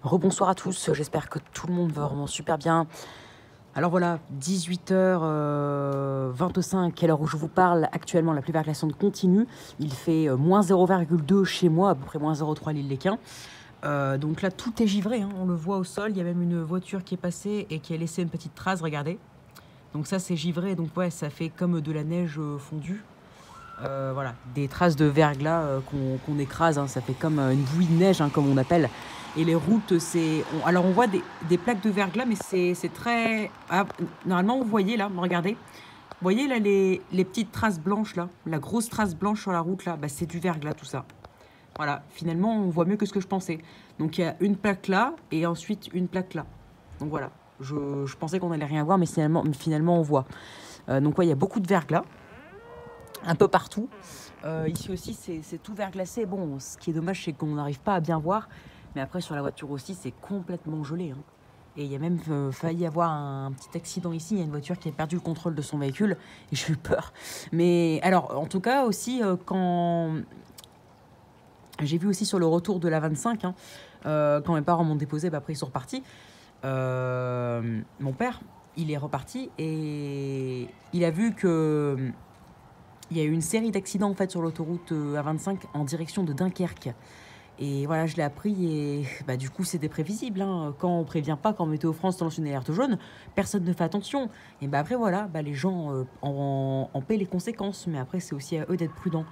Rebonsoir à tous, j'espère que tout le monde va vraiment super bien. Alors voilà, 18h25, à l'heure où je vous parle, actuellement la pluie verglaçante continue. Il fait moins 0,2 chez moi, à peu près moins 0,3 l'île Léquin. Donc là, tout est givré, hein, on le voit au sol. Il y a même une voiture qui est passée et qui a laissé une petite trace, regardez. Donc ça, c'est givré, donc ouais, ça fait comme de la neige fondue. Voilà, des traces de verglas qu'on écrase, hein, ça fait comme une bouillie de neige, hein, comme on appelle. Et les routes, alors on voit des plaques de verglas, mais c'est très... Ah, normalement, vous voyez là, regardez. Vous voyez là les petites traces blanches là, la grosse trace blanche sur la route là, bah, c'est du verglas tout ça. Voilà, finalement, on voit mieux que ce que je pensais. Donc il y a une plaque là et ensuite une plaque là. Donc voilà, je pensais qu'on allait rien voir, mais finalement on voit. Donc ouais, il y a beaucoup de verglas un peu partout. Ici aussi, c'est tout verglacé. Bon, ce qui est dommage, c'est qu'on n'arrive pas à bien voir. Mais après, sur la voiture aussi, c'est complètement gelé, hein. Et il y a même failli avoir un petit accident ici. Il y a une voiture qui a perdu le contrôle de son véhicule. Et j'ai eu peur. Mais alors, en tout cas, aussi, quand... J'ai vu aussi sur le retour de la 25, hein, quand mes parents m'ont déposé, bah, après ils sont repartis. Mon père, il est reparti et il a vu que il y a eu une série d'accidents en fait sur l'autoroute A25 en direction de Dunkerque. Et voilà, je l'ai appris et bah, du coup c'était prévisible, hein. Quand on prévient pas, quand Météo France lance une alerte jaune, personne ne fait attention. Et bah après voilà, bah, les gens en paient les conséquences, mais après c'est aussi à eux d'être prudents.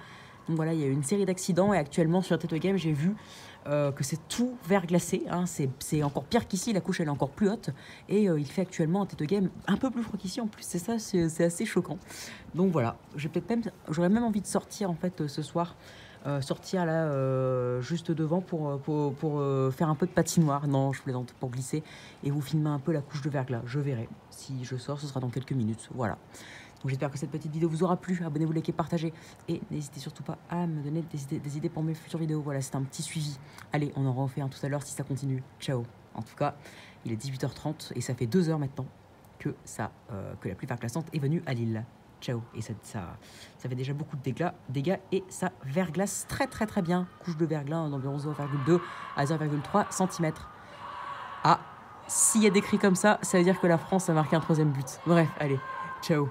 Donc voilà, il y a eu une série d'accidents et actuellement sur Tattoo Game j'ai vu que c'est tout verglacé, hein. C'est encore pire qu'ici, la couche elle est encore plus haute et il fait actuellement un Tattoo Game un peu plus froid qu'ici en plus, c'est ça, c'est assez choquant. Donc voilà, j'aurais même envie de sortir en fait ce soir. Sortir là juste devant pour faire un peu de patinoire. Non, je plaisante, pour glisser et vous filmer un peu la couche de verglas. Je verrai. Si je sors, ce sera dans quelques minutes. Voilà. Donc j'espère que cette petite vidéo vous aura plu. Abonnez-vous, likez, partagez. Et n'hésitez surtout pas à me donner des idées pour mes futures vidéos. Voilà, c'est un petit suivi. Allez, on en refait un tout à l'heure si ça continue. Ciao. En tout cas, il est 18h30 et ça fait 2 heures maintenant que la pluie verglaçante est venue à Lille. Ciao. Et ça fait déjà beaucoup de dégâts et ça verglace très très très bien. Couche de verglas d'environ 0,2 à 0,3 cm. Ah, s'il y a des cris comme ça veut dire que la France a marqué un troisième but. Bref, allez, ciao.